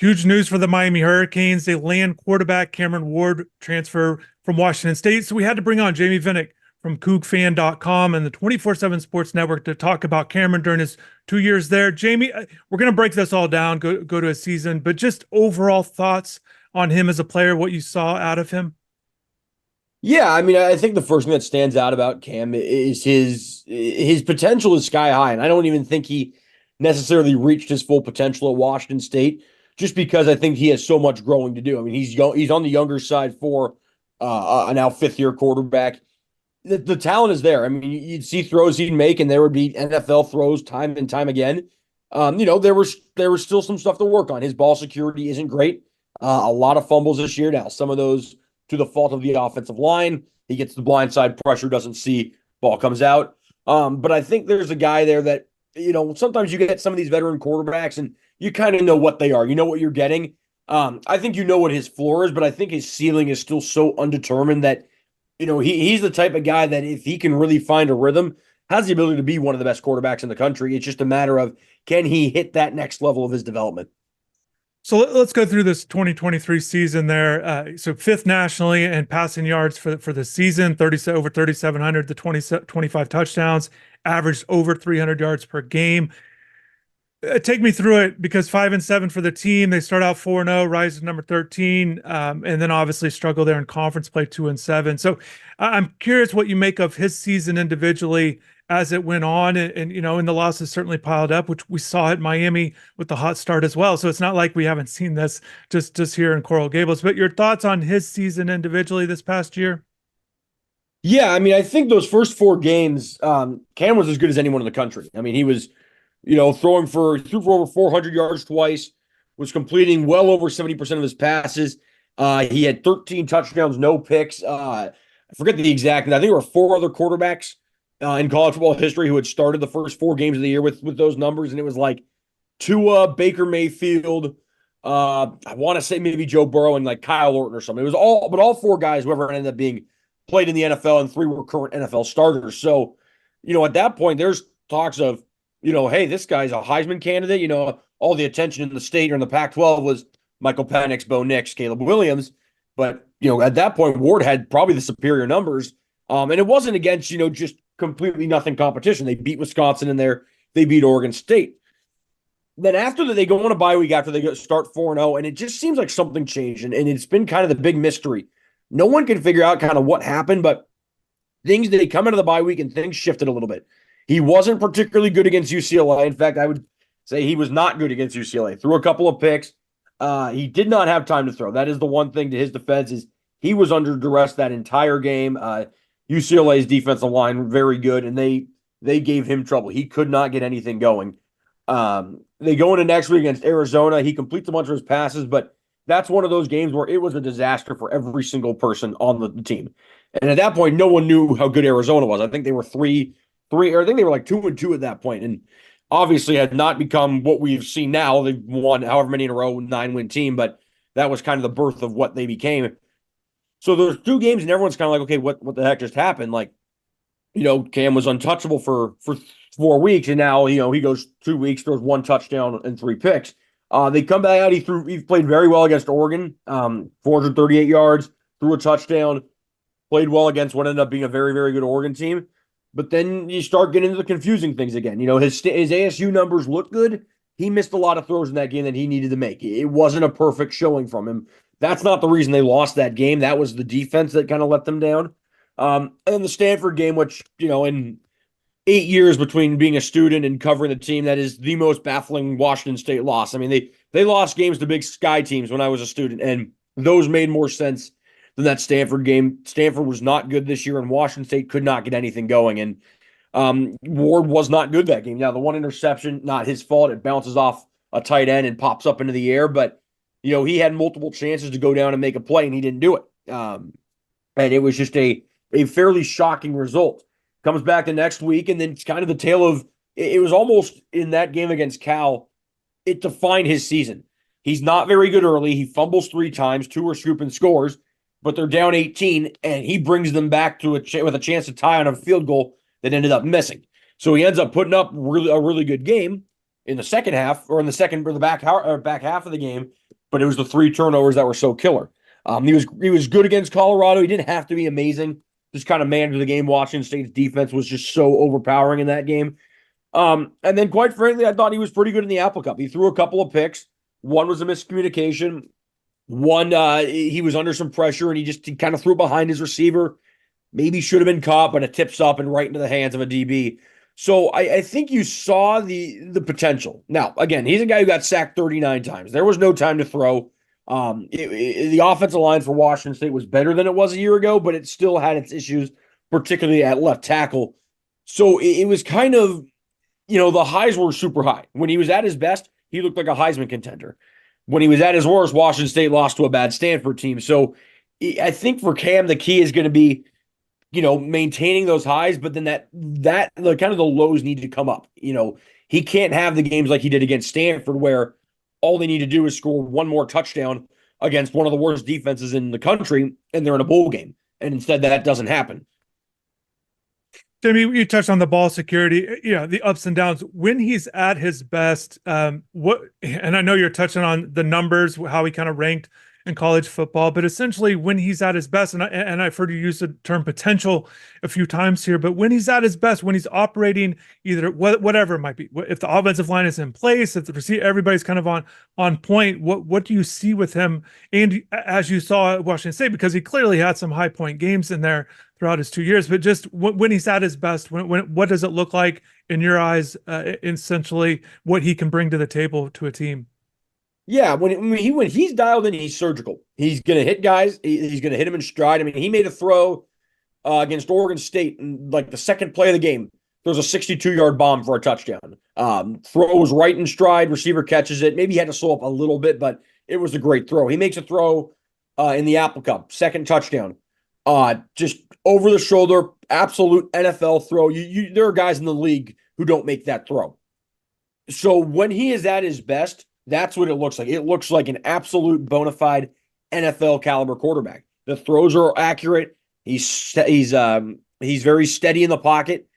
Huge news for the Miami Hurricanes. They land quarterback Cameron Ward transfer from Washington State. So we had to bring on Jamey Vinnick from CougFan.com and the 24/7 Sports Network to talk about Cameron during his 2 years there. Jamey, we're going to break this all down, go to a season, but just overall thoughts on him as a player, what you saw out of him. Yeah, I mean, I think the first thing that stands out about Cam is his potential is sky high, and I don't even think he necessarily reached his full potential at Washington State, just because I think he has so much growing to do. I mean, he's young, he's on the younger side for a now fifth-year quarterback. The talent is there. I mean, you'd see throws he'd make, and there would be NFL throws time and time again. There was still some stuff to work on. His ball security isn't great. A lot of fumbles this year now. Some of those to the fault of the offensive line. He gets the blindside pressure, doesn't see, ball comes out. But I think there's a guy there that, sometimes you get some of these veteran quarterbacks and you kind of know what they are. You know what you're getting. I think you know what his floor is, but I think his ceiling is still so undetermined that, he's the type of guy that if he can really find a rhythm, has the ability to be one of the best quarterbacks in the country. It's just a matter of, can he hit that next level of his development? So let's go through this 2023 season there. So fifth nationally in passing yards for the season, over 3,700 to 25 touchdowns, averaged over 300 yards per game. Take me through it, because 5-7 for the team. They start out 4-0, rise to number 13, and then obviously struggle there in conference play, 2-7. So I'm curious what you make of his season individually as it went on, and the losses certainly piled up, which we saw at Miami with the hot start as well. So it's not like we haven't seen this just here in Coral Gables. But your thoughts on his season individually this past year? Yeah, I mean, I think those first four games, Cam was as good as anyone in the country. I mean, he was, threw for over 400 yards twice, was completing well over 70% of his passes. He had 13 touchdowns, no picks. I forget the exact, I think there were four other quarterbacks in college football history who had started the first four games of the year with those numbers, and it was like Tua, Baker Mayfield, I want to say maybe Joe Burrow and like Kyle Orton or something. It was all four guys, whoever ended up being played in the NFL, and three were current NFL starters. So, at that point, there's talks of, hey, this guy's a Heisman candidate. All the attention in the state or in the Pac-12 was Michael Penix, Bo Nix, Caleb Williams. But, at that point, Ward had probably the superior numbers. And it wasn't against, just completely nothing competition. They beat Wisconsin in there. They beat Oregon State. Then after that, they go on a bye week after they start 4-0, and it just seems like something changed. And it's been kind of the big mystery. No one can figure out kind of what happened, but things did come out of the bye week and things shifted a little bit. He wasn't particularly good against UCLA. In fact, I would say he was not good against UCLA. Threw a couple of picks. He did not have time to throw. That is the one thing to his defense, is he was under duress that entire game. UCLA's defensive line, very good, and they gave him trouble. He could not get anything going. They go into next week against Arizona. He completes a bunch of his passes, but that's one of those games where it was a disaster for every single person on the team. And at that point, no one knew how good Arizona was. I think they were or I think they were like 2-2 at that point, and obviously had not become what we've seen now. They've won however many in a row, 9-win team, but that was kind of the birth of what they became. So there's two games, and everyone's kind of like, okay, what the heck just happened? Like, Cam was untouchable for 4 weeks, and now, he goes 2 weeks, throws one touchdown and 3 picks. They come back out. He played very well against Oregon, 438 yards, threw a touchdown, played well against what ended up being a very, very good Oregon team. But then you start getting into the confusing things again. His ASU numbers look good. He missed a lot of throws in that game that he needed to make. It wasn't a perfect showing from him. That's not the reason they lost that game. That was the defense that kind of let them down. And then the Stanford game, which, in 8 years between being a student and covering the team, that is the most baffling Washington State loss. I mean, they lost games to Big Sky teams when I was a student, and those made more sense than that Stanford game. Stanford was not good this year, and Washington State could not get anything going. And Ward was not good that game. Now, the one interception, not his fault. It bounces off a tight end and pops up into the air, but he had multiple chances to go down and make a play, and he didn't do it. And it was just a fairly shocking result. Comes back the next week, and then it's kind of the tale of, it was almost in that game against Cal, it defined his season. He's not very good early. He fumbles 3 times, 2 are scoop and scores, but they're down 18, and he brings them back to with a chance to tie on a field goal that ended up missing. So he ends up putting up a really good game in the second half, or in the back half of the game. but it was the 3 turnovers that were so killer. He was good against Colorado. He didn't have to be amazing. Just kind of managed the game. Washington State's defense was just so overpowering in that game. And then, quite frankly, I thought he was pretty good in the Apple Cup. He threw a couple of picks. One was a miscommunication. One, he was under some pressure and he kind of threw behind his receiver. Maybe should have been caught, but it tips up and right into the hands of a DB. So I think you saw the potential. Now, again, he's a guy who got sacked 39 times. There was no time to throw. The offensive line for Washington State was better than it was a year ago, but it still had its issues, particularly at left tackle. So it was kind of, the highs were super high. When he was at his best, he looked like a Heisman contender. When he was at his worst, Washington State lost to a bad Stanford team. So I think for Cam, the key is going to be, maintaining those highs, but then that the kind of the lows need to come up. He can't have the games like he did against Stanford where all they need to do is score one more touchdown against one of the worst defenses in the country and they're in a bowl game. And instead that doesn't happen. Jamey, you touched on the ball security, the ups and downs. When he's at his best, and I know you're touching on the numbers, how he kind of ranked in college football, but essentially when he's at his best, and I've heard you use the term potential a few times here, but when he's at his best, when he's operating either whatever it might be, if the offensive line is in place, if the receiver, everybody's kind of on point, what do you see with him? And as you saw at Washington State, because he clearly had some high point games in there throughout his 2 years, but just when he's at his best, what does it look like in your eyes, essentially what he can bring to the table to a team? Yeah, when he's dialed in, he's surgical. He's going to hit guys. He's going to hit them in stride. I mean, he made a throw against Oregon State in like the second play of the game. There's a 62-yard bomb for a touchdown. Throws right in stride. Receiver catches it. Maybe he had to slow up a little bit, but it was a great throw. He makes a throw in the Apple Cup, second touchdown. Just over the shoulder, absolute NFL throw. There are guys in the league who don't make that throw. So when he is at his best, that's what it looks like. It looks like an absolute bona fide NFL caliber quarterback. The throws are accurate. He's very steady in the pocket.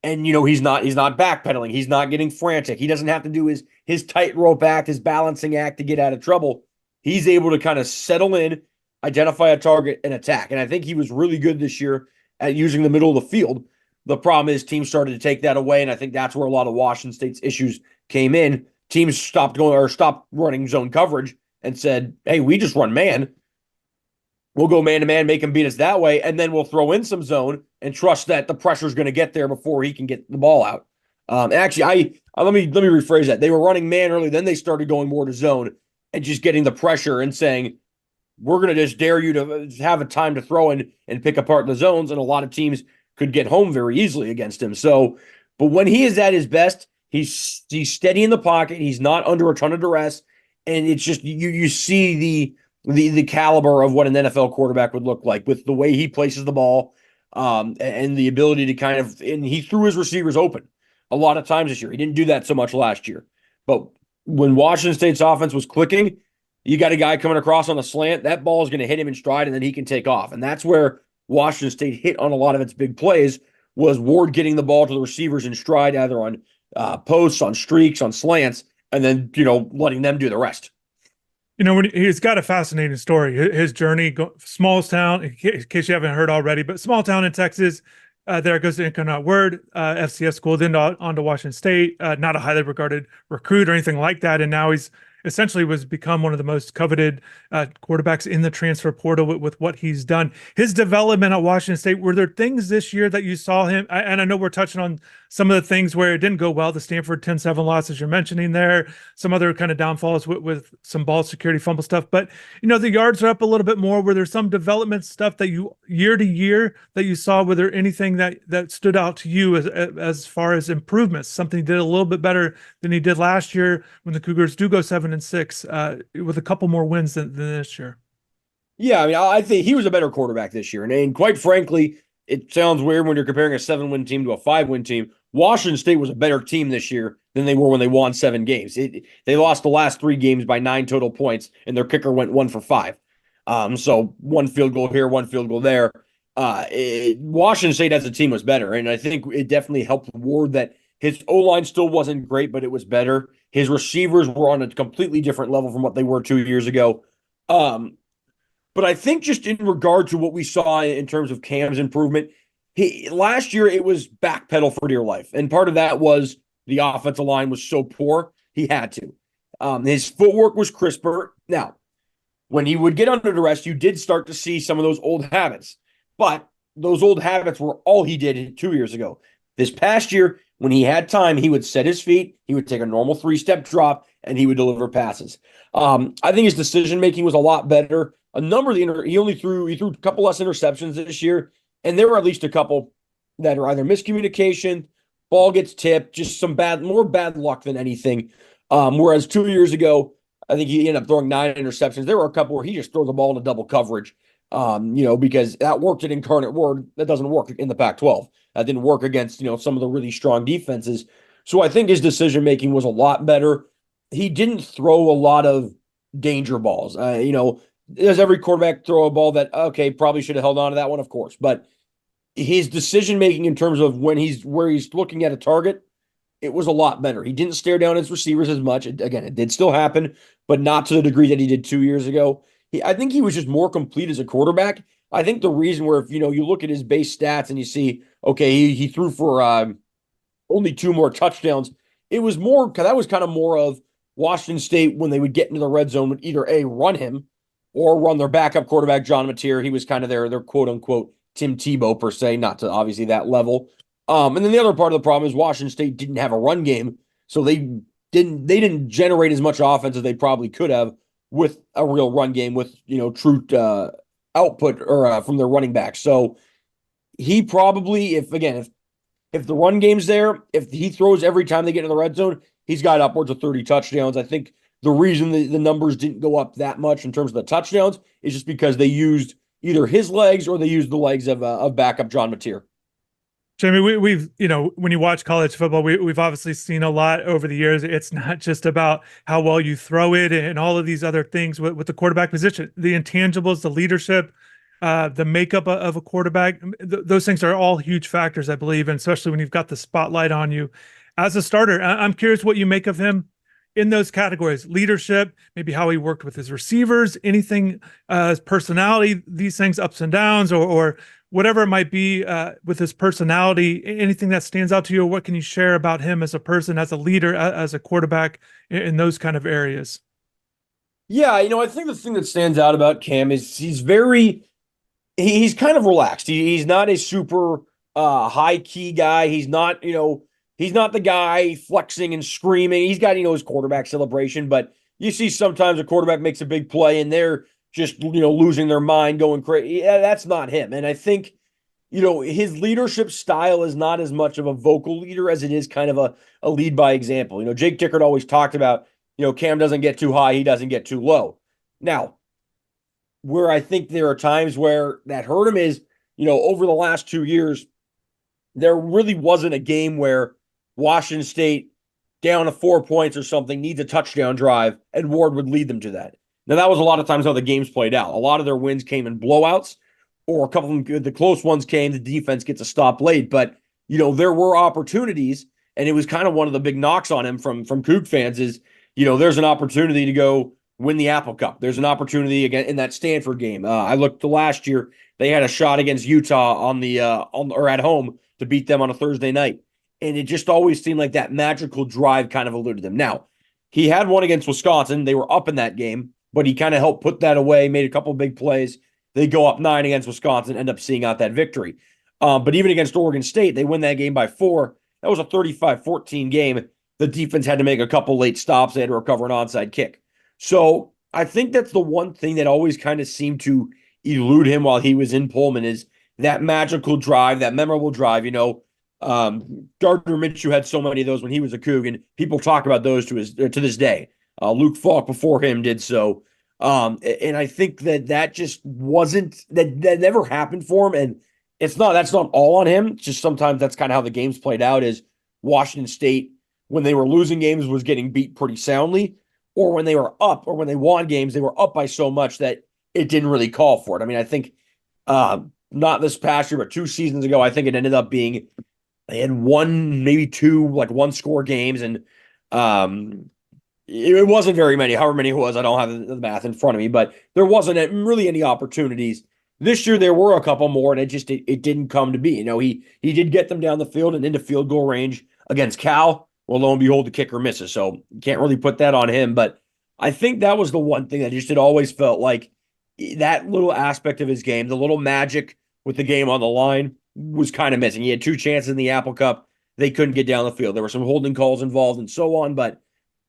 And he's not backpedaling. He's not getting frantic. He doesn't have to do his tightrope act, his balancing act to get out of trouble. He's able to kind of settle in, identify a target, and attack. And I think he was really good this year at using the middle of the field. The problem is teams started to take that away, and I think that's where a lot of Washington State's issues came in. Teams stopped running zone coverage and said, hey, we just run man. We'll go man-to-man, make him beat us that way, and then we'll throw in some zone and trust that the pressure is going to get there before he can get the ball out. Actually, let me rephrase that. They were running man early, then they started going more to zone and just getting the pressure and saying, we're going to just dare you to have a time to throw in and pick apart the zones, and a lot of teams could get home very easily against him. So, but when he is at his best, he's steady in the pocket. He's not under a ton of duress, and it's just you see the caliber of what an NFL quarterback would look like with the way he places the ball, and the ability to and he threw his receivers open a lot of times this year. He didn't do that so much last year, but when Washington State's offense was clicking, you got a guy coming across on a slant, that ball is going to hit him in stride, and then he can take off, and that's where Washington State hit on a lot of its big plays. Was Ward getting the ball to the receivers in stride, either on posts, on streaks, on slants, and then, letting them do the rest. When he's got a fascinating story, his journey, small town, in case you haven't heard already, but small town in Texas, there goes the Incarnate Word, FCS school, then on to Washington State, not a highly regarded recruit or anything like that. And now he's essentially become one of the most coveted quarterbacks in the transfer portal with what he's done. His development at Washington State, were there things this year that you saw him? And I know we're touching on some of the things where it didn't go well, the Stanford 10-7 losses you're mentioning there, some other kind of downfalls with some ball security, fumble stuff. But, the yards are up a little bit more. Were there some development stuff that you, year to year, that you saw? Were there anything that stood out to you as far as improvements, something he did a little bit better than he did last year when the Cougars do go 7-6 with a couple more wins than this year? Yeah, I mean, I think he was a better quarterback this year. And quite frankly, it sounds weird when you're comparing a 7-win team to a 5-win team. Washington State was a better team this year than they were when they won 7 games. They lost the last 3 games by 9 total points, and their kicker went 1 for 5. So 1 field goal here, 1 field goal there. Washington State as a team was better, and I think it definitely helped Ward that His O-line still wasn't great, but it was better. His receivers were on a completely different level from what they were 2 years ago. But I think just in regard to what we saw in terms of Cam's improvement, last year it was backpedal for dear life. And part of that was the offensive line was so poor, he had to. His footwork was crisper. Now, when he would get under duress, you did start to see some of those old habits. But those old habits were all he did 2 years ago. This past year, when he had time, he would set his feet, he would take a normal 3-step drop, and he would deliver passes. I think his decision making was a lot better. A number of he threw a couple less interceptions this year, and there were at least a couple that are either miscommunication, ball gets tipped, just more bad luck than anything. Whereas 2 years ago, I think he ended up throwing 9 interceptions. There were a couple where he just threw the ball into double coverage, because that worked at Incarnate Word. That doesn't work in the Pac-12. That didn't work against, some of the really strong defenses. So I think his decision-making was a lot better. He didn't throw a lot of danger balls. Does every quarterback throw a ball that, okay, probably should have held on to that one? Of course. But his decision-making in terms of where he's looking at a target, it was a lot better. He didn't stare down his receivers as much. Again, it did still happen, but not to the degree that he did 2 years ago. I think he was just more complete as a quarterback. I think the reason where, if you look at his base stats and you see, okay, he threw for only 2 more touchdowns, it was more, because that was kind of more of Washington State when they would get into the red zone would either A, run him or run their backup quarterback, John Mateer. He was kind of their quote unquote Tim Tebow per se, not to obviously that level. And then the other part of the problem is Washington State didn't have a run game, so they didn't generate as much offense as they probably could have with a real run game with true output or from their running back. So he probably, if the run game's there, if he throws every time they get in the red zone, he's got upwards of 30 touchdowns. I think the reason the numbers didn't go up that much in terms of the touchdowns is just because they used either his legs or they used the legs of backup John Mateer. Jamey, we've when you watch college football, we've obviously seen a lot over the years. It's not just about how well you throw it and all of these other things with the quarterback position, the intangibles, the leadership, the makeup of a quarterback. Those things are all huge factors, I believe, and especially when you've got the spotlight on you as a starter. I'm curious what you make of him in those categories: leadership, maybe how he worked with his receivers, anything, his personality, these things, ups and downs, or whatever it might be with his personality, anything that stands out to you. What can you share about him as a person, as a leader, as a quarterback in those kind of areas? Yeah, I think the thing that stands out about Cam is he's kind of relaxed. He's not a super high key guy. He's not the guy flexing and screaming. He's got his quarterback celebration, but you see sometimes a quarterback makes a big play and they're just losing their mind, going crazy. Yeah, that's not him. And I think his leadership style is not as much of a vocal leader as it is kind of a lead by example. Jake Dickert always talked about Cam doesn't get too high, he doesn't get too low. Now, where I think there are times where that hurt him is, over the last 2 years, there really wasn't a game where Washington State, down to 4 points or something, needs a touchdown drive, and Ward would lead them to that. Now, that was a lot of times how the games played out. A lot of their wins came in blowouts, or a couple of them, the close ones came, the defense gets a stop late. But, there were opportunities, and it was kind of one of the big knocks on him from Coug fans is, there's an opportunity to go win the Apple Cup. There's an opportunity again in that Stanford game. I looked to last year, they had a shot against Utah or at home to beat them on a Thursday night. And it just always seemed like that magical drive kind of eluded them. Now, he had one against Wisconsin. They were up in that game, but he kind of helped put that away, made a couple of big plays. They go up 9 against Wisconsin, end up seeing out that victory. But even against Oregon State, they win that game by 4. That was a 35-14 game. The defense had to make a couple late stops. They had to recover an onside kick. So I think that's the one thing that always kind of seemed to elude him while he was in Pullman is that magical drive, that memorable drive. Gardner Minshew had so many of those when he was a Coug, and people talk about those to this day. Luke Falk before him did so. And I think that just wasn't that never happened for him. And that's not all on him. It's just sometimes that's kind of how the games played out is Washington State, when they were losing games, was getting beat pretty soundly, or when they were up or when they won games, they were up by so much that it didn't really call for it. I mean, I think not this past year, but 2 seasons ago, I think it ended up being They had one, maybe two, like one score games, and um, it wasn't very many. However many it was, I don't have the math in front of me, but there wasn't really any opportunities. This year there were a couple more, and it didn't come to be. He did get them down the field and into field goal range against Cal. Well, lo and behold, the kicker misses, so you can't really put that on him. But I think that was the one thing that just it always felt like that little aspect of his game, the little magic with the game on the line, was kind of missing. He had two chances in the Apple Cup. They couldn't get down the field. There were some holding calls involved and so on, but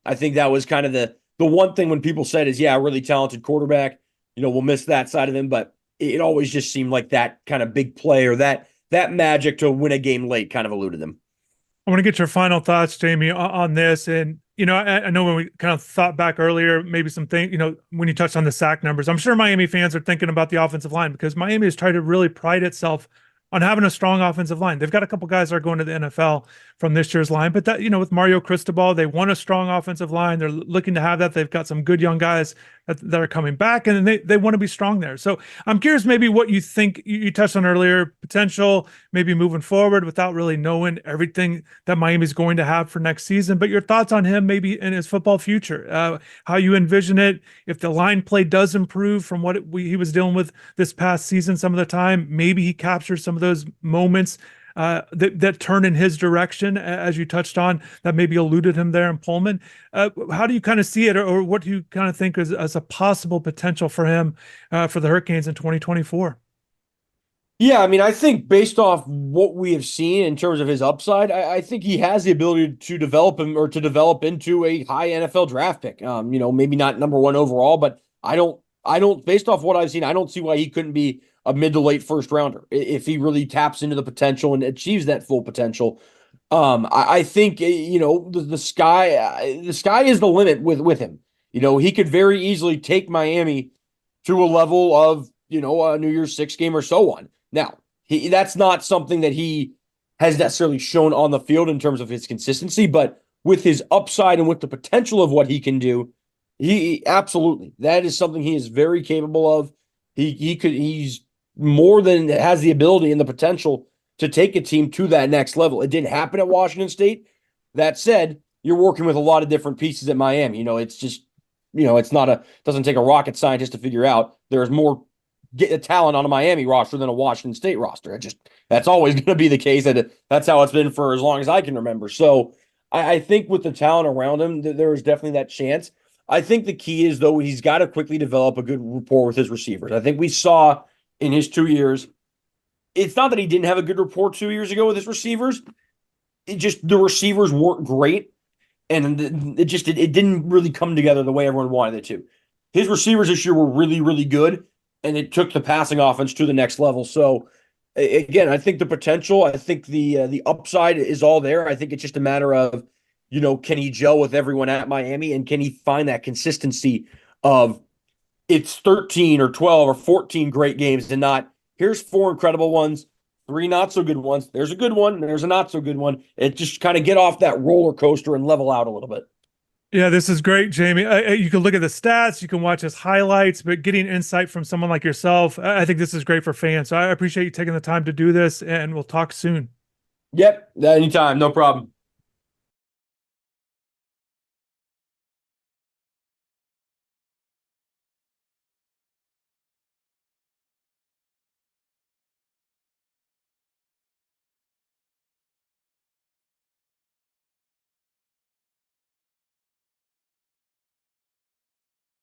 I think that was kind of the one thing when people said is, yeah, a really talented quarterback, we'll miss that side of him, but it always just seemed like that kind of big play or that magic to win a game late kind of eluded them. I want to get your final thoughts, Jamey, on this. And, I know when we kind of thought back earlier, maybe some things, when you touched on the sack numbers, I'm sure Miami fans are thinking about the offensive line because Miami has tried to really pride itself on having a strong offensive line. They've got a couple guys that are going to the NFL from this year's line, but that, with Mario Cristobal, they want a strong offensive line. They're looking to have that. They've got some good young guys that are coming back, and they want to be strong there. So I'm curious maybe what you think you touched on earlier, potential maybe moving forward without really knowing everything that Miami's going to have for next season, but your thoughts on him maybe in his football future, how you envision it, if the line play does improve from what he was dealing with this past season some of the time, maybe he captures some of those moments that turn in his direction, as you touched on, that maybe eluded him there in Pullman. How do you kind of see it, or what do you kind of think is as a possible potential for him for the Hurricanes in 2024? Yeah, I mean, I think based off what we have seen in terms of his upside, I think he has the ability to develop him or to develop into a high NFL draft pick. Maybe not number one overall, but based off what I've seen, I don't see why he couldn't be a mid to late first rounder if he really taps into the potential and achieves that full potential. I think the sky is the limit with him. He could very easily take Miami to a level of a New Year's Six game or so on. Now, that's not something that he has necessarily shown on the field in terms of his consistency, but with his upside and with the potential of what he can do, he absolutely, that is something he is very capable of. He's more than has the ability and the potential to take a team to that next level. It didn't happen at Washington State. That said, you're working with a lot of different pieces at Miami. It's just, doesn't take a rocket scientist to figure out there's more get a talent on a Miami roster than a Washington State roster. That's always going to be the case. That's how it's been for as long as I can remember. So I think with the talent around him, there is definitely that chance. I think the key is, though, he's got to quickly develop a good rapport with his receivers. I think we saw in his 2 years, it's not that he didn't have a good rapport 2 years ago with his receivers. It just, the receivers weren't great. And it didn't really come together the way everyone wanted it to. His receivers this year were really, really good, and it took the passing offense to the next level. So, again, I think the potential, I think the upside is all there. I think it's just a matter of, can he gel with everyone at Miami, and can he find that consistency of it's 13 or 12 or 14 great games and not here's four incredible ones, three not so good ones. There's a good one, and there's a not so good one. It just kind of get off that roller coaster and level out a little bit. Yeah, this is great, Jamey. You can look at the stats, you can watch his highlights, but getting insight from someone like yourself, I think this is great for fans. So I appreciate you taking the time to do this, and we'll talk soon. Yep, anytime, no problem.